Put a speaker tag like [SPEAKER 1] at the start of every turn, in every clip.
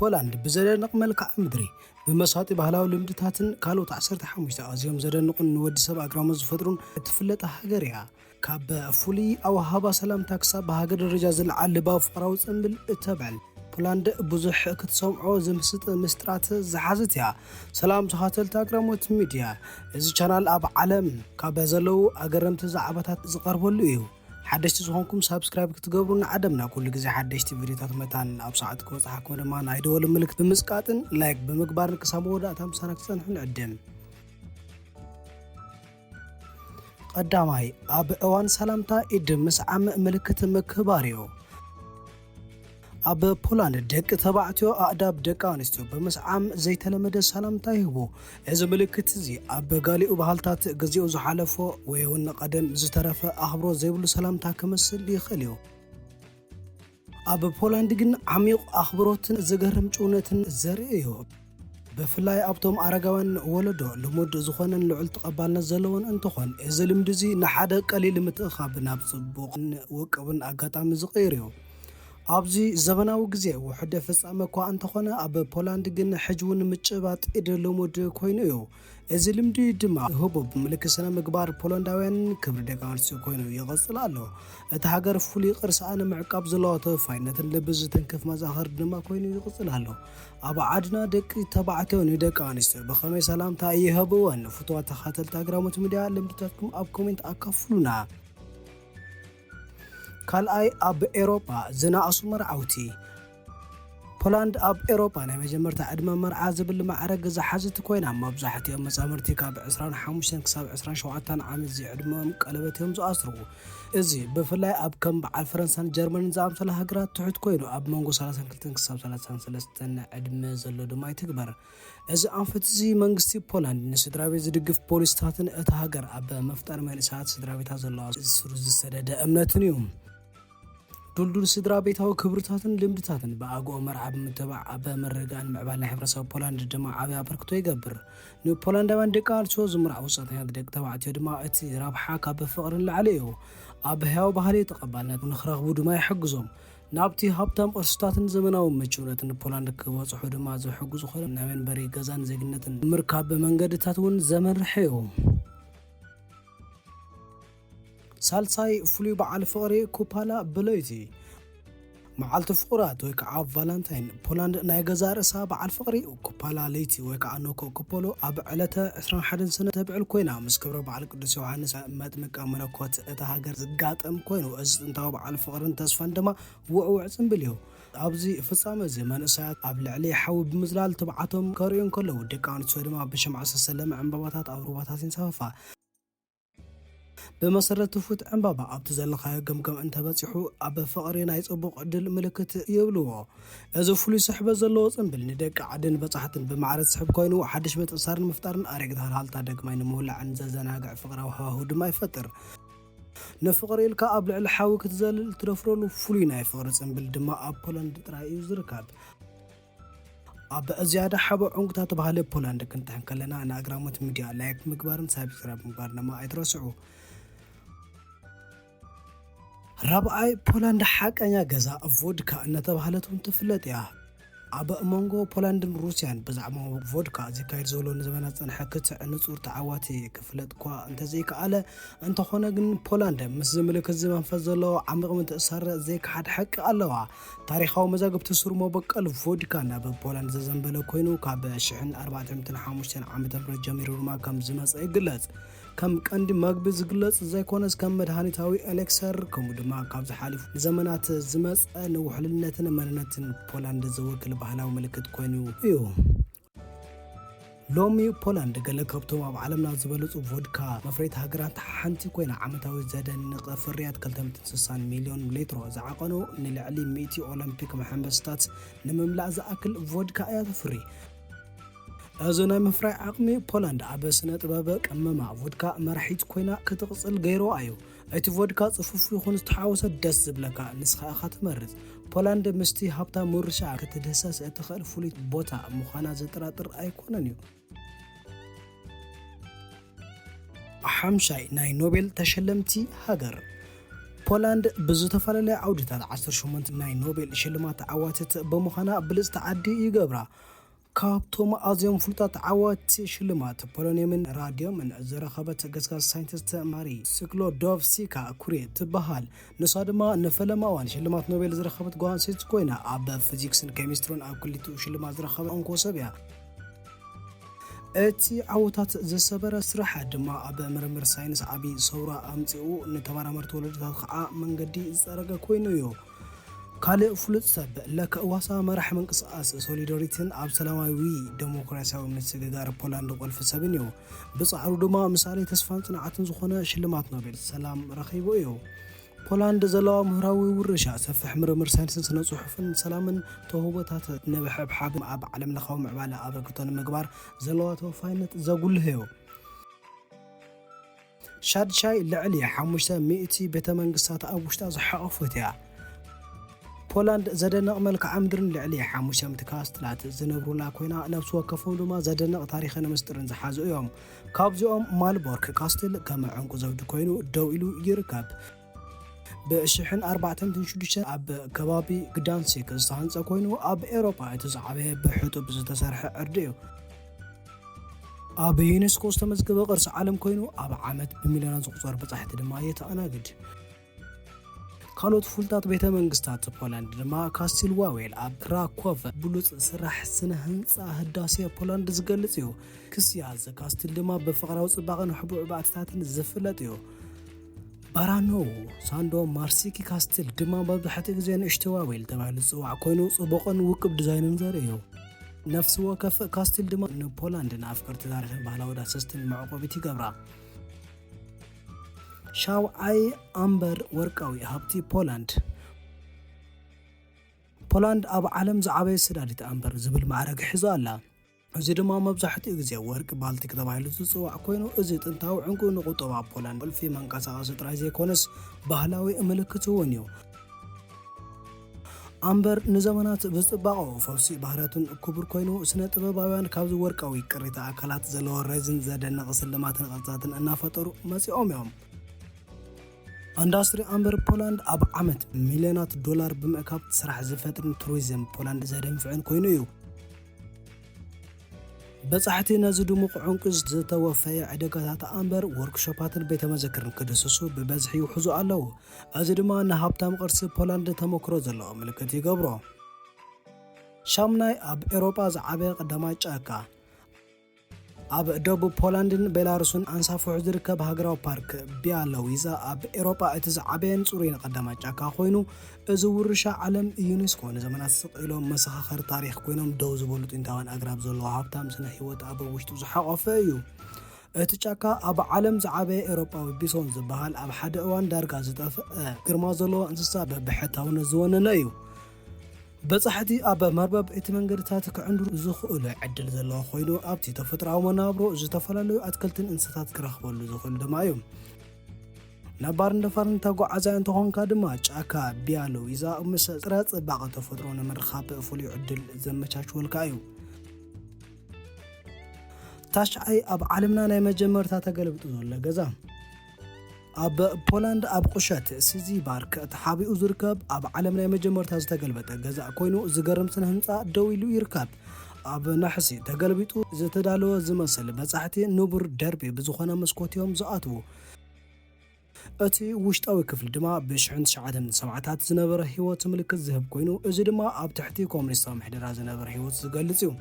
[SPEAKER 1] ፖላንድ ብዘደንቕ መልክዓ ምድሪ ብመሳጢ ባህላዊ ልምድታትን ካልኦት 15 ኣዝዮም ዘደንቑን ንወዲ ሰብ ኣግራሞት ዝፈጥሩን እትፍለጥ ሃገር እያ። ካብ ፍሉይ ኣወሃህባ ሰላምታ ክሳብ ብሃገር ደረጃ ዝለዓል ልባዊ ፍቕራዊ ጽምብል እተብዕል ፖላንድ ብዙሕ ክትሰምዖ ዝምስጥ ምስጢራት ዝሓዘት እያ። ሰላም ተኸተልቲ ኣግራሞት ሚድያ፣ እዚ ቻናል ኣብ ዓለም ካብ ዘለዉ ኣገረምቲ ዛዕባታት ዝቐርበሉ እዩ። ሓደሽቲ ዝኾንኩም ሳብስክራይብ ክትገብሩና ዓደምና ኩሉ ግዜ ሓደሽቲ ቪድዮታት መታን ኣብ ሰዓት ክበፅሓኩም ድማ ናይ ደወል ምልክት ብምስቃጥን ላይክ ብምግባርን ክሳብ መወዳእታ ምሳና ክትጸንሑ ንዕድም። ቀዳማይ ኣብ እዋን ሰላምታ ኢድ ምስዓም ምልክት ምክባር እዩ። ኣብ ፖላንድ ደቂ ተባዕትዮ ኣእዳብ ደቂ ኣንስትዮ ብምስዓም ዘይተለመደ ሰላምታ ይህቡ። እዚ ምልክት እዚ ኣብ ገሊኡ ባህልታት ግዚኡ ዝሓለፎ ወይ እውን ቀደም ዝተረፈ ኣኽብሮት ዘይብሉ ሰላምታ ክመስል ይኽእል እዩ። ኣብ ፖላንድ ግን ዓሚቕ ኣኽብሮትን ዝገርም ጭውነትን ዘርኢ እዩ። ብፍላይ ኣብቶም ኣረጋውያን ወለዶ ልሙድ ዝኾነን ልዑል ተቐባልነት ዘለዎን እንትኾን እዚ ልምዲ እዚ ንሓደ ቀሊል ምትእኻብ ናብ ጽቡቕን ውቁብን ኣጋጣሚ ዝቕይር እዩ። ኣብዚ ዘመናዊ ግዜ ውሕደ ፍጻመ እኳ እንተኾነ ኣብ ፖላንድ ግን ሕጂ እውን ምጭባጥ ኢድ ልሙድ ኮይኑ እዩ። እዚ ልምዲ ድማ ህቡብ ምልክት ስነ ምግባር ፖላንዳውያን ክብሪ ደቂ ኣንስትዮ ኮይኑ ይቕጽል ኣሎ። እቲ ሃገር ፍሉይ ቅርስኣ ንምዕቃብ ዘለዋ ተወፋይነትን ልቢ ዝትንክፍ መዛኽር ድማ ኮይኑ ይቕጽል ኣሎ። ኣብ ዓድና ደቂ ተባዕትዮ ንደቂ ኣንስትዮ ብኸመይ ሰላምታ ይህብወን? ፍትዋት ተኸተልቲ ኣግራሞት ሚድያ ልምድታትኩም ኣብ ኮሜንት ኣካፍሉና። ካልኣይ ኣብ ኤሮጳ ዝነኣሱ መርዓውቲ። ፖላንድ ኣብ ኤሮጳ ናይ መጀመርታ ዕድመ መርዓ ዝብል ማዕረግ ዝሓዘት ኮይና መብዛሕትኦም መጻምድቲ ካብ 25 ክሳብ 27 ዓመት ዝዕድሞም ቀለበት እዮም ዝኣስሩ። እዚ ብፍላይ ኣብ ከም በዓል ፈረንሳይን ጀርመንን ዝኣምሰለ ሃገራት ትሑት ኮይኑ ኣብ መንጎ 32 ክሳብ 33 ዕድመ ዘሎ ድማ ይትግበር። እዚ ኣንፈት እዚ መንግስቲ ፖላንድ ንስድራ ቤት ዝድግፍ ፖሊስታትን እቲ ሃገር ኣብ መፍጠር መንእሰያት ስድራ ቤታት ዘለዋ ስሩ ዝሰደደ እምነትን እዩ። ዱልዱል ስድራ ቤታዊ ክብርታትን ልምድታትን ብኣግኦ መርዓ ብምትባዕ ኣብ ምርግጋእን ምዕባል ናይ ሕብረተሰብ ፖላንድ ድማ ዓብይ ኣበርክቶ ይገብር። ንፖላንዳውያን ደቂ ኣንስትዮ ዝምርዓው ወጻእተኛታት ደቂ ተባዕትዮ ድማ እቲ ረብሓ ካብ ፍቕርን ላዕሊ እዩ። ኣብ ህያው ባህሊ ተቐባልነት ንኽረኽቡ ድማ ይሕግዞም። ናብቲ ሃብታም ቅርስታትን ዘመናዊ ምቹውነትን ፖላንድ ክበጽሑ ድማ ዝሕግዙ ኮይኖም ናይ መንበሪ ገዛን ዜግነትን ምርካብ መንገድታት እውን ዘመርሕ እዩ። ሳልሳይ ፍሉይ በዓል ፍቕሪ ኩፓላ ብለይቲ። መዓልቲ ፍቑራት ወይ ከዓ ቫለንታይን ፖላንድ ናይ ገዛ ርእሳ በዓል ፍቕሪ ኩፓላ ለይቲ ወይ ከዓ ኖኮ ኩፖሎ ኣብ ዕለተ 21 ሰነ ተብዕል ኮይና ምስ ክብረ በዓል ቅዱስ ዮሃንስ መጥምቀ መለኮት እታ ሃገር ዝጋጠም ኮይኑ እዚ ጥንታዊ በዓል ፍቕርን ተስፋን ድማ ውዕውዕ ጽምብል እዩ። ኣብዚ ፍጻመ እዚ መንእሰያት ኣብ ልዕሊ ሓዊ ብምዝላል ትብዓቶም ከርእዩ ከለዉ ደቂ ኣንስትዮ ድማ ብሽምዓ ዝተሰለመ ዕምባባታት ኣብ ሩባታት ይንሳፈፋ። ብመሰረት ፉት ዕምባባ ኣብቲ ዘለኻዮ ገምገም እንተበፂሑ ኣብ ፍቕሪ ናይ ጽቡቕ ዕድል ምልክት ይብልዎ። እዚ ፍሉይ ስሕበት ዘለዎ ጽምብል ንደቂ ዓድን በጻሕትን ብማዕረ ዝስሕብ ኮይኑ ሓድሽ ምትእስሳርን ምፍጣርን ኣረግታ ሃልታ ደግማይ ንምውላዕን ዘዘናግዕ ፍቕራዊ ሃዋህው ድማ ይፈጥር። ንፍቕሪ ኢልካ ኣብ ልዕሊ ሓዊ ክትዘልል ትደፍረሉ ፍሉይ ናይ ፍቕሪ ጽምብል ድማ ኣብ ፖላንድ ጥራይ እዩ ዝርከብ። ኣብ ዝያዳ ሓበ ዕንቁታት ባህሊ ፖላንድ ክንጥሕን ከለና ንኣግራሞት ሚድያ ላይክ ምግባርን ሳብስክራይብ ምግባር ድማ ኣይትረስዑ። ራብዓይ ፖላንድ ሓቀኛ ገዛ ቮድካ እናተባህለት እውን ትፍለጥ እያ። ኣብ መንጎ ፖላንድን ሩስያን ብዛዕባ ቮድካ ዝካየድ ዘሎ ንዘመናት ፀንሐ ክትዕ ንጹር ተዓዋቲ ክፍለጥ እኳ እንተዘይከኣለ እንተኾነ ግን ፖላንድ ምስ ዝምልክት መንፈስ ዘለዎ ዓሚቕ ምትእስሳር ዘይከሓድ ሓቂ ኣለዋ። ታሪኻዊ መዛግብቲ ስርሞ በቀል ቮድካ ናብ ፖላንድ ዘዘንበለ ኮይኑ ካብ 1405 ዓ.ም ጀሚሩ ድማ ከም ዝመፀ ይግለጽ። ከም ቀንዲ መግቢ ዝግለጽ ዘይኮነስ ከም መድሃኒታዊ ኤሌክሰር ከምኡ ድማ ካብ ዝሓሊፉ ንዘመናት ዝመፀ ንውሕልነትን መንነትን ፖላንድ ዝውክል ባህላዊ ምልክት ኮይኑ እዩ። ሎሚ ፖላንድ ገለ ካብቶም ኣብ ዓለምና ዝበለጹ ቮድካ መፍረይቲ ሃገራት ሓንቲ ኮይና ዓመታዊ ዘደንቕ ፍርያት 260 ሚልዮን ሊትሮ ዝዓቐኑ ንልዕሊ 100 ኦሎምፒክ መሐንበስታት ንምምላእ ዝኣክል ቮድካ እያ ተፍሪ። እዚ ናይ ምፍራይ ዓቕሚ ፖላንድ ኣብ ስነ ጥበብ ቀመማ ቮድካ መራሒት ኮይና ክትቕጽል ገይሮ እዩ። እቲ ቮድካ ጽፉፍ ይኹን ዝተሓወሰ ደስ ዝብለካ ንስኻ ኢኻ ትመርጽ። ፖላንድ ምስቲ ሃብታ ምርሻ ክትድህሰስ እትኽእል ፍሉይ ቦታ ምዃና ዘጠራጥር ኣይኮነን እዩ። ሓምሻይ ናይ ኖቤል ተሸለምቲ ሃገር ፖላንድ ብዝተፈላለየ ዓውድታት 18 ናይ ኖቤል ሽልማት ዓዋትት ብምዃና ብልጽቲ ዓዲ ይገብራ። ካብቶም ኣዝዮም ፍሉጣት ዓወቲ ሽልማት ፖሎኒየምን ራድዮምን ዝረኸበት ገስጋስ ሳይንቲስት ማሪ ስክሎዶቭስካ ኩሪ ትበሃል። ንሳ ድማ ንፈለማዋን ሽልማት ኖቤል ዝረኸበት ጓል ኣንስተይቲ ኮይና ኣብ ፊዚክስን ኬሚስትሪን ኣብ ክልቲኡ ሽልማት ዝረኸበ እንኮ ሰብ እያ። እቲ ዓወታት ዘሰበረ ስራሕ ድማ ኣብ ምርምር ሳይንስ ዓብዪ ሰውራ ኣምፂኡ ንተመራመርቲ ወለዶታት ከዓ መንገዲ ዝፀረገ ኮይኑ እዩ። ካልእ ፍሉጥ ሰብ ለከ ዋሳ መራሒ ምንቅስቃስ ሶሊዳሪቲን ኣብ ሰላማዊ ዴሞክራሲያዊ ምስግጋር ፖላንድ ቁልፊ ሰብን እዩ። ብጻዕሩ ድማ ምሳሌ ተስፋን ጽንዓትን ዝኾነ ሽልማት ኖቤል ሰላም ረኺቡ እዩ። ፖላንድ ዘለዋ ምሁራዊ ውርሻ ሰፊሕ ምርምር ሳይንስን ስነ ጽሑፍን ሰላምን ተውህቦታት ንብሕብሓብ ኣብ ዓለም ለኻዊ ምዕባለ ኣበርክቶ ንምግባር ዘለዋ ተወፋይነት ዘጉልህ እዩ። ሻድሻይ ልዕሊ 500 ቤተ መንግስታት ኣብ ውሽጣ ዝሓቖፈት እያ። ፖላንድ ዘደንቕ መልክዓ ምድርን ልዕሊ 500 ካስትላት ዝነብሩላ ኮይና ነፍሲ ወከፎም ድማ ዘደንቕ ታሪኽን ምስጢርን ዝሓዙ እዮም። ካብዚኦም ማልቦርክ ካስትል ከም ዕንቁ ዘውዲ ኮይኑ ደው ኢሉ ይርከብ። ብ1406 ኣብ ከባቢ ግዳንሲክ ዝተሃንጸ ኮይኑ ኣብ ኤውሮጳ እቲ ዝዓበየ ብሕጡብ ዝተሰርሐ ዕርዲ እዩ። ኣብ ዩኔስኮ ዝተመዝገበ ቅርሲ ዓለም ኮይኑ ኣብ ዓመት ብሚልዮናት ዝቑጸር በጻሕቲ ድማ የተኣናግድ። ካልኦት ፍሉጣት ቤተ መንግስታት ፖላንድ ድማ ካስቲል ዋዌል ኣብ ክራኮቭ ብሉጽ ስራሕ ስነ ህንጻ ህዳሴ ፖላንድ ዝገልጽ እዩ። ክስያዝ ካስቲል ድማ ብፍቕራዊ ጽባቐን ሕቡዕ ባእትታትን ዝፍለጥ እዩ። ባራኖው ሳንዶ ማርሲኪ ካስቲል ድማ መብዛሕትኡ ግዜ ንእሽቶ ዋዌል ተባሂሉ ዝጽዋዕ ኮይኑ ጽቡቕን ውቁብ ዲዛይንን ዘርኢ እዩ። ነፍሲ ወከፍ ካስቲል ድማ ንፖላንድ ንኣፍቀርቲ ታሪኽን ባህላዊ ዳሰስትን መዕቆቢት ይገብራ። ሻውዓይ ኣምበር ወርቃዊ ሃብቲ ፖላንድ ኣብ ዓለም ዝዓበየ ስዳዲት ኣምበር ዝብል ማዕረግ ሒዛ ኣላ። እዚ ድማ መብዛሕትኡ ግዜ ወርቂ ባልቲክ ተባሂሉ ዝጽዋዕ ኮይኑ እዚ ጥንታዊ ዕንቁ ንቁጠባ ፖላንድ ቁልፊ መንቀሳቐሲ ጥራይ ዘይኮነስ ባህላዊ ምልክት እውን እዩ። ኣምበር ንዘመናት ብጽባቐኡ ፈውሲ ባህርያቱን ክቡር ኮይኑ ስነ ጥበባውያን ካብዚ ወርቃዊ ቅሪተ ኣካላት ዘለዎ ሬዝን ዘደንቕ ስልማትን ቅርጻትን እናፈጠሩ መጺኦም እዮም። ኢንዱስትሪ ኣምበር ፖላንድ ኣብ ዓመት ሚልዮናት ዶላር ብምእካብ ስራሕ ዝፈጥርን ቱሪዝም ፖላንድ ዘደንፍዕን ኮይኑ እዩ። በጻሕቲ ነዚ ድሙቕ ዕንቁ ዝተወፈየ ዕደጋታት ኣምበር ወርክሾፓትን ቤተ መዘክርን ክድስሱ ብበዝሒ ይውሕዙ ኣለዉ። እዚ ድማ ንሃብታም ቅርሲ ፖላንድ ተመክሮ ዘለዎ ምልክት ይገብሮ። ሻምናይ ኣብ ኤውሮጳ ዝዓበየ ቀዳማይ ጫካ ኣብ ደቡብ ፖላንድን ቤላሩስን ኣንሳፍሑ ዝርከብ ሃገራዊ ፓርክ ቢያሎዊዛ ኣብ ኤውሮጳ እቲ ዝዓበየን ጽሩይን ቀዳማይ ጫካ ኮይኑ እዚ ውርሻ ዓለም ዩኔስኮ ንዘመናት ስቕኢሎም መሰኻኸሪ ታሪኽ ኮይኖም ደው ዝበሉ ጥንታውያን ኣግራብ ዘለዎ ሃብታም ስነ ህይወት ኣብ ውሽጡ ዝሓቖፈ እዩ። እቲ ጫካ ኣብ ዓለም ዝዓበየ ኤውሮጳዊ ቢሶን ዝበሃል ኣብ ሓደ እዋን ዳርጋ ዝጠፍአ ግርማ ዘለዎ እንስሳ ብብሕታውነት ዝወነነ እዩ። በጻሕቲ ኣብ መርበብ እቲ መንገድታት ክዕንድሩ ዝኽእሉ ዕድል ዘለዎ ኮይኑ ኣብቲ ተፈጥሮኣዊ መናብሮ ዝተፈላለዩ ኣትክልትን እንስሳታት ክረኽበሉ ዝኽእሉ ድማ እዩ። ነባርን ደፋርን ተጓዓዛይ እንተኾንካ ድማ ጫካ ቢያሎዊዛ ምስ ጥረ ጽባቐ ተፈጥሮ ንምርኻብ ፍሉይ ዕድል ዘመቻችወልካ እዩ። ታሽዓይ ኣብ ዓለምና ናይ መጀመርታ ተገልብጡ ዘሎ ገዛ ኣብ ፖላንድ ኣብ ቁሸት ሲዚባርክ ተሓቢኡ ዝርከብ ኣብ ዓለም ናይ መጀመርታ ዝተገልበጠ ገዛ ኮይኑ ዝገርም ስነ ህንጻ ደው ኢሉ ይርከብ። ኣብ ናሕሲ ተገልቢጡ ዝተዳለወ ዝመስል በጻሕቲ ንቡር ደርቢ ብዝኾነ መስኮትዮም ዝኣትዉ። እቲ ውሽጣዊ ክፍሊ ድማ ብ1970ታት ዝነበረ ህይወት ምልክት ዝህብ ኮይኑ እዚ ድማ ኣብ ትሕቲ ኮሙኒስታዊ ምሕደራ ዝነበረ ህይወት ዝገልጽ እዩ።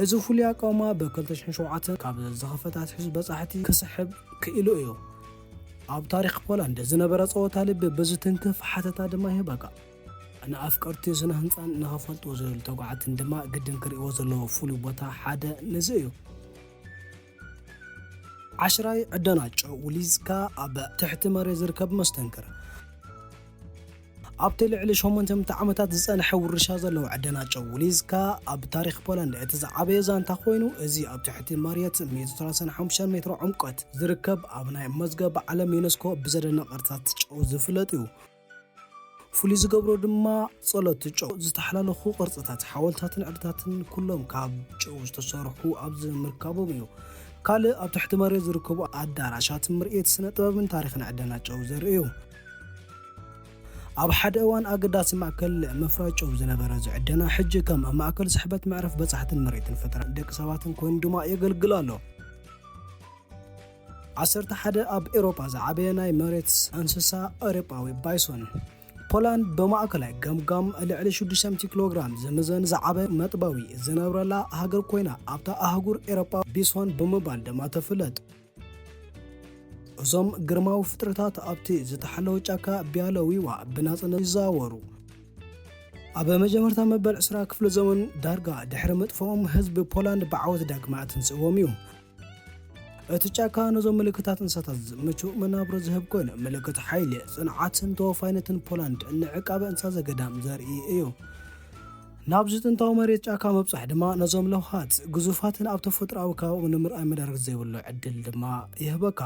[SPEAKER 1] እዚ ፍሉይ ኣቃውማ ብ2007 ካብ ዝኸፈታት ሕዝቢ በጻሕቲ ክስሕብ ክኢሉ እዩ። ኣብ ታሪኽ ፖላንድ ዝነበረ ጸወታ ልቢ ብዝትንክፍ ሓተታ ድማ ይህበካ። ንኣፍቀርቲ ስነ ህንጻን ንኸፈልጥዎ ዝደልዩ ተጓዓትን ድማ ግድን ክርእይዎ ዘለዎ ፍሉይ ቦታ ሓደ ነዚ እዩ። 10 ዕደናጮ ውሊዝካ ኣብ ትሕቲ መሬት ዝርከብ መስተንክር ኣብቲ ልዕሊ 800 ዓመታት ዝጸንሐ ውርሻ ዘለዎ ዕደናጮ ውሊዝካ ኣብ ታሪኽ ፖላንድ እቲ ዝዓበየ ዛንታ ኮይኑ እዚ ኣብ ትሕቲ መሬት 135 ሜትሮ ዕምቆት ዝርከብ ኣብ ናይ መዝገብ ዓለም ዩኔስኮ ብዘደንቕ ቅርጽታት ጨው ዝፍለጥ እዩ። ፍሉይ ዝገብሮ ድማ ጸሎት ጨው ዝተሓላለኹ ቅርጽታት ሓወልትታትን ዕድታትን ኩሎም ካብ ጨው ዝተሰርሑ ኣብዚ ምርካቦም እዩ። ካልእ ኣብ ትሕቲ መሬት ዝርከቡ ኣዳራሻት ምርኢት ስነ ጥበብን ታሪኽን ዕደናጨው ዘርኢ እዩ። ኣብ ሓደ እዋን ኣገዳሲ ማእከል መፍራጮው ዝነበረ ዝዕደና ሕጂ ከም ማእከል ስሕበት መዕረፍ በጻሕትን መሬትን ፈጠራ ደቂ ሰባትን ኮይኑ ድማ የገልግል ኣሎ። 11 ኣብ ኤውሮጳ ዝዓበየ ናይ መሬት እንስሳ ኤውሮጳዊ ባይሶን ፖላንድ በማእከላይ ገምጋም ልዕሊ 600 ኪሎግራም ዝምዘን ዝዓበየ መጥባዊ ዝነብረላ ሃገር ኮይና ኣብታ ኣህጉር ኤውሮጳ ቢሶን ብምባል ድማ ተፍለጥ። እዞም ግርማዊ ፍጥረታት ኣብቲ ዝተሓለወ ጫካ ቢያለዊዋ ብናጽነት ይዛወሩ። ኣብ መጀመርታ መበል 20 ክፍለ ዘመን ዳርጋ ድሕሪ ምጥፍኦም ህዝቢ ፖላንድ ብዓወት ዳግማ ትንጽዎም እዩ። እቲ ጫካ ነዞም ምልክታት እንስሳታት ምቹእ መናብሮ ዝህብ ኮይኑ ምልክት ሓይሊ ጽንዓትን ተወፋይነትን ፖላንድ ንዕቃበ እንስሳ ዘገዳም ዘርኢ እዩ። ናብዚ ጥንታዊ መሬት ጫካ መብጻሕ ድማ ነዞም ለውሃት ግዙፋትን ኣብ ተፈጥሮኣዊ ከባቢ ንምርኣይ መዳርግ ዘይብሉ ዕድል ድማ ይህበካ።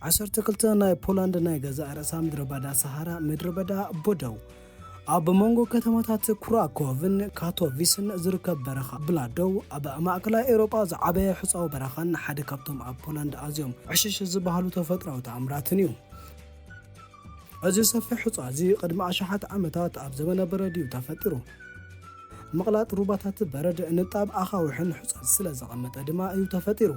[SPEAKER 1] 12 ናይ ፖላንድ ናይ ገዛ ርእሳ ምድረ በዳ ሰሃራ ምድረ በዳ ቦደው ኣብ መንጎ ከተማታት ኩራኮቭን ካቶቪስን ዝርከብ በረኻ ብላዶው ኣብ ማእከላይ ኤውሮጳ ዝዓበየ ሕጻዊ በረኻን ሓደ ካብቶም ኣብ ፖላንድ ኣዝዮም ዕሽሽ ዝበሃሉ ተፈጥሮኣዊ ተኣምራትን እዩ። እዚ ሰፊሕ ሕጻ እዚ ቅድሚ ኣሽሓት ዓመታት ኣብ ዘመነ በረድዩ ተፈጢሩ። መቕላጥ ሩባታት በረድ ንጣብ ኣኻውሕን ሕጻን ስለ ዘቐመጠ ድማ እዩ ተፈጢሩ።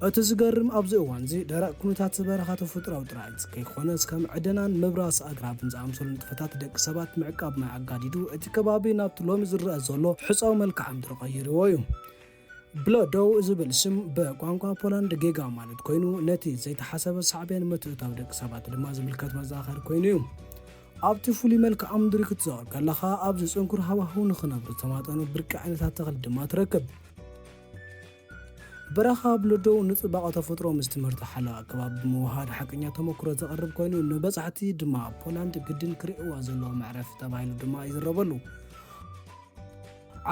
[SPEAKER 1] እቲ ዝገርም ኣብዚ እዋን እዚ ደረቕ ኩነታት በረኻ ተፈጥሮኣዊ ጥራይ ከይኮነስ ከም ዕደናን ምብራስ ኣግራብን ዝኣምሰሉ ንጥፈታት ደቂ ሰባት ምዕቃብ ማይ ኣጋዲዱ እቲ ከባቢ ናብቲ ሎሚ ዝረአ ዘሎ ሕጻዊ መልክዓ ምድሪ ቀይርዎ እዩ። ብሎዶው ዝብል ስም በቋንቋ ፖላንድ ጌጋ ማለት ኮይኑ ነቲ ዘይተሓሰበ ሳዕብያን ምትእታው ደቂ ሰባት ድማ ዝምልከት መዘኻኸሪ ኮይኑ እዩ። ኣብቲ ፍሉይ መልክዓ ምድሪ ክትዘቕር ከለኻ ኣብዚ ጽንኩር ሃዋህው ንኽነብሩ ዝተማጠኑ ብርቂ ዓይነታት ተኽሊ ድማ ትረክብ። በረኻ ብሎዶው ንጽባቐ ተፈጥሮ ምስ ትምህርቲ ሓለዋ ከባቢ ብምውሃድ ሓቀኛ ተመክሮ ዘቕርብ ኮይኑ ንበጻሕቲ ድማ ፖላንድ ግድን ክርእዋ ዘለዎ መዕረፊ ተባሂሉ ድማ ይዝረበሉ።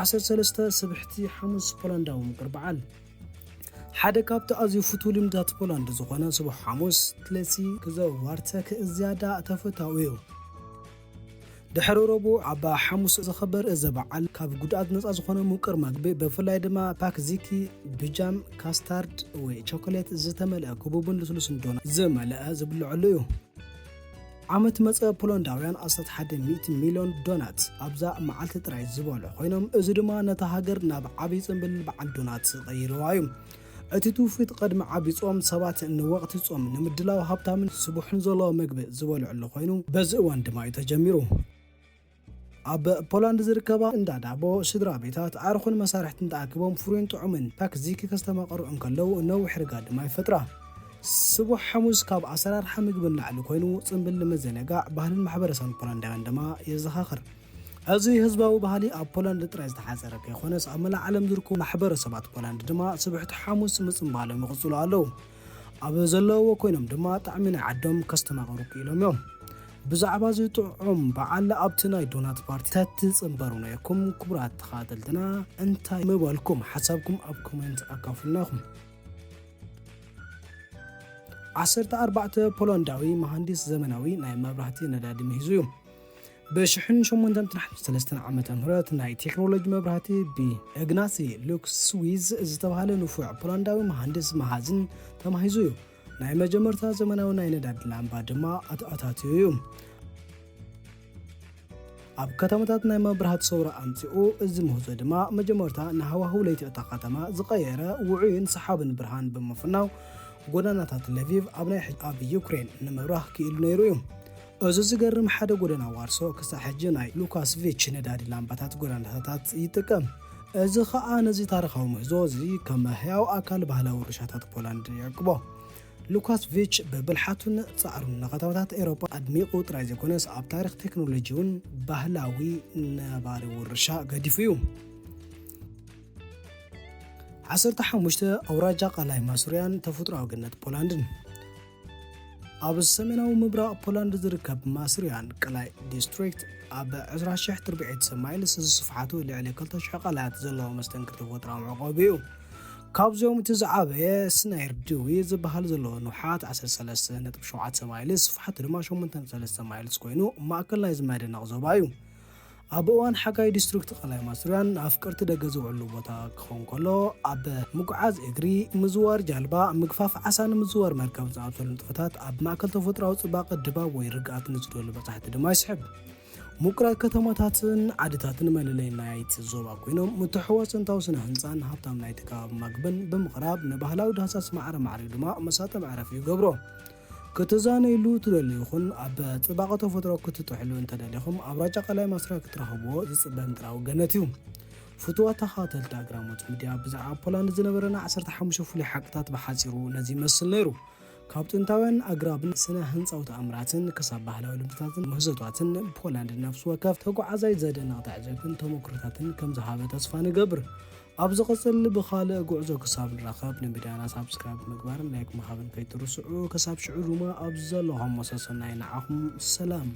[SPEAKER 1] 13 ስብሕቲ ሐሙስ ፖላንዳዊ ምቁር በዓል ሓደ ካብቲ ኣዝዩ ፍቱው ልምድታት ፖላንድ ዝኾነ ስቡሕ ሐሙስ ትለሲ ክዘዋርተክ ዝያዳ ተፈታዊ እዩ። ድሕሪ ረቡዕ ኣብ ሐሙስ ዝኽበር እዚ በዓል ካብ ጉድኣት ነፃ ዝኾነ ምቁር መግቢ ብፍላይ ድማ ፓክዚኪ ብጃም ካስታርድ ወይ ቾኮሌት ዝተመልአ ክቡብን ልስሉስን ዶናት ዝመልአ ዝብልዐሉ እዩ። ዓመት መጽአ ፖላንዳውያን 11 ሚልዮን ዶናት ኣብዛ መዓልቲ ጥራይ ዝበልዑ ኮይኖም እዚ ድማ ነታ ሃገር ናብ ዓብዪ ጽምብል በዓል ዶናት ቀይርዋ እዩ። እቲ ትውፊት ቅድሚ ዓብዪ ጾም ሰባት ንወቕቲ ጾም ንምድላው ሃብታምን ስቡሕን ዘለዎ ምግቢ ዝበልዑሉ ኮይኑ በዚ እዋን ድማ እዩ ተጀሚሩ። ኣብ ፖላንድ ዝርከባ እንዳ ዳቦ ስድራ ቤታት ዓርኹን መሳርሕትን ተኣኪቦም ፍሩይን ጥዑምን ፓክዚኪ ከስተማቐርቡ እንከለዉ ነዊሕ ርጋ ድማ ይፈጥራ። ስቡሕ ሐሙስ ካብ ኣሰራርሓ ምግብን ላዕሊ ኮይኑ ጽምብል ንምዝንጋዕ ባህልን ማሕበረሰብን ፖላንዳውያን ድማ የዘኻኽር። እዚ ህዝባዊ ባህሊ ኣብ ፖላንድ ጥራይ ዝተሓፀረ ከይኮነስ ኣብ መላእ ዓለም ዝርከቡ ማሕበረሰባት ፖላንድ ድማ ስቡሕቲ ሐሙስ ምጽምባሎም ይቕጽሉ ኣለዉ። ኣብ ዘለውዎ ኮይኖም ድማ ጣዕሚ ናይ ዓዶም ከስተማቐሩ ክኢሎም እዮም። ብዛዕባ እዚ ጥዑም በዓል ኣብቲ ናይ ዶናት ፓርቲ ተትጽምበሩ ነይርኩም ክቡራት ተኸታተልትና እንታይ ምበልኩም ሓሳብኩም ኣብ ኮሜንት ኣካፍሉና ኢኹም። 14 ፖላንዳዊ መሃንዲስ ዘመናዊ ናይ መብራህቲ ነዳዲ ምሂዙ እዩ። ብ1883 ዓመተ ምህረት ናይ ቴክኖሎጂ መብራህቲ ብኢግናሲ ሉክስዊዝ ዝተባሃለ ንፉዕ ፖላንዳዊ መሃንዲስ መሃዝን ተማሂዙ እዩ። ናይ መጀመርታ ዘመናዊ ናይ ነዳዲ ላምባ ድማ ኣታትዩ እዩ። ኣብ ከተማታት ናይ መብራህቲ ሰውራ ኣምፂኡ እዚ ምህዞ ድማ መጀመርታ ንሃዋህው ለይቲ እታ ከተማ ዝቐየረ ውዑይን ሰሓብን ብርሃን ብምፍናው ጎደናታት ለቪቭ ኣብ ዩክሬን ንምብራህ ክኢሉ ነይሩ እዩ። እዚ ዝገርም ሓደ ጎደና ዋርሶ ክሳብ ሕጂ ናይ ሉካስቪች ነዳዲ ላምባታት ጎደናታት ይጥቀም። እዚ ከዓ ነዚ ታሪኻዊ ምህዞ እዚ ከም ህያው ኣካል ባህላዊ ርሻታት ፖላንድ ይዕቅቦ። ሉካስቪች ብብልሓቱን ጻዕሩን ንከተማታት ኤውሮጳ ኣድሚቑ ጥራይ ዘይኮነስ ኣብ ታሪክ ቴክኖሎጂውን ባህላዊ ነባሪ ውርሻ ገዲፉ እዩ። 15 ኣውራጃ ቃላይ ማሱርያን ተፈጥሮኣዊ ገነት ፖላንድን ኣብ ሰሜናዊ ምብራቕ ፖላንድ ዝርከብ ማሱርያን ቃላይ ዲስትሪክት ኣብ 20,000 ማይልስ ዝስፍሓቱ ልዕሊ 2,000 ቃላያት ዘለዎ መስተንክር ተፈጥሮኣዊ መዕቆቢ እዩ። ካብዚኦም እቲ ዝዓበየ ስናይር ድዊ ዝበሃል ዘለዎ ንውሓት 13.7 ማይልስ ስፍሓቱ ድማ 8.3 ማይልስ ኮይኑ ማእከል ናይ ዝመደነቕ ዞባ እዩ። ኣብ እዋን ሓጋይ ዲስትሪክት ቀላይ ማስርያን ኣፍቀርቲ ደገ ዝውዕሉ ቦታ ክኸውን ከሎ ኣብ ምጉዓዝ እግሪ ምዝዋር ጃልባ ምግፋፍ ዓሳን ምዝዋር መርከብ ዝኣመሰሉ ንጥፈታት ኣብ ማእከል ተፈጥሮኣዊ ጽባቐ ድባብ ወይ ርግኣት ንዝደሉ በጻሕቲ ድማ ይስሕብ። ሙቁራት ከተማታትን ዓድታትን መለለይ ናይቲ ዞባ ኮይኖም ምትሕውዋስ ጥንታዊ ስነ ህንጻን ሃብታም ናይቲ ከባቢ መግብን ብምቕራብ ንባህላዊ ዳህሳስ ማዕረ ማዕሪግ ድማ መሳጢ መዕረፊ ይገብሮ። ክትዛነይሉ ትደልዩ ይኹን ኣብ ጽባቐ ተፈጥሮ ክትጥሕሉ እንተደሊኹም ኣውራጃ ቀላይ ማስርያ ክትረኽብዎ ዝጽበ ጥንታዊ ገነት እዩ። ፍትዋት ተኸታተልቲ ኣግራሞት ሚድያ ብዛዕባ ፖላንድ ዝነበረና 15 ፍሉይ ሓቅታት ብሓጺሩ ነዚ ይመስል ነይሩ። ካብ ጥንታውያን ኣግራብን ስነ ህንጻዊ ተኣምራትን ክሳብ ባህላዊ ልምድታትን ምህዞታትን ፖላንድ ነፍሲ ወከፍ ተጓዓዛይ ዘደንቕ ተዕዘብትን ተሞክሮታትን ከም ዝሃበ ተስፋ ንገብር። ኣብ ዝቐጽል ብኻልእ ጉዕዞ ክሳብ ንራኸብ ንሚድያና ሳብስክራይብ ምግባርን ላይክ ምሃብን ከይትርስዑ። ክሳብ ሽዑ ድማ ኣብ ዘለኹም መሰሰናይ ንዓኹም ሰላም።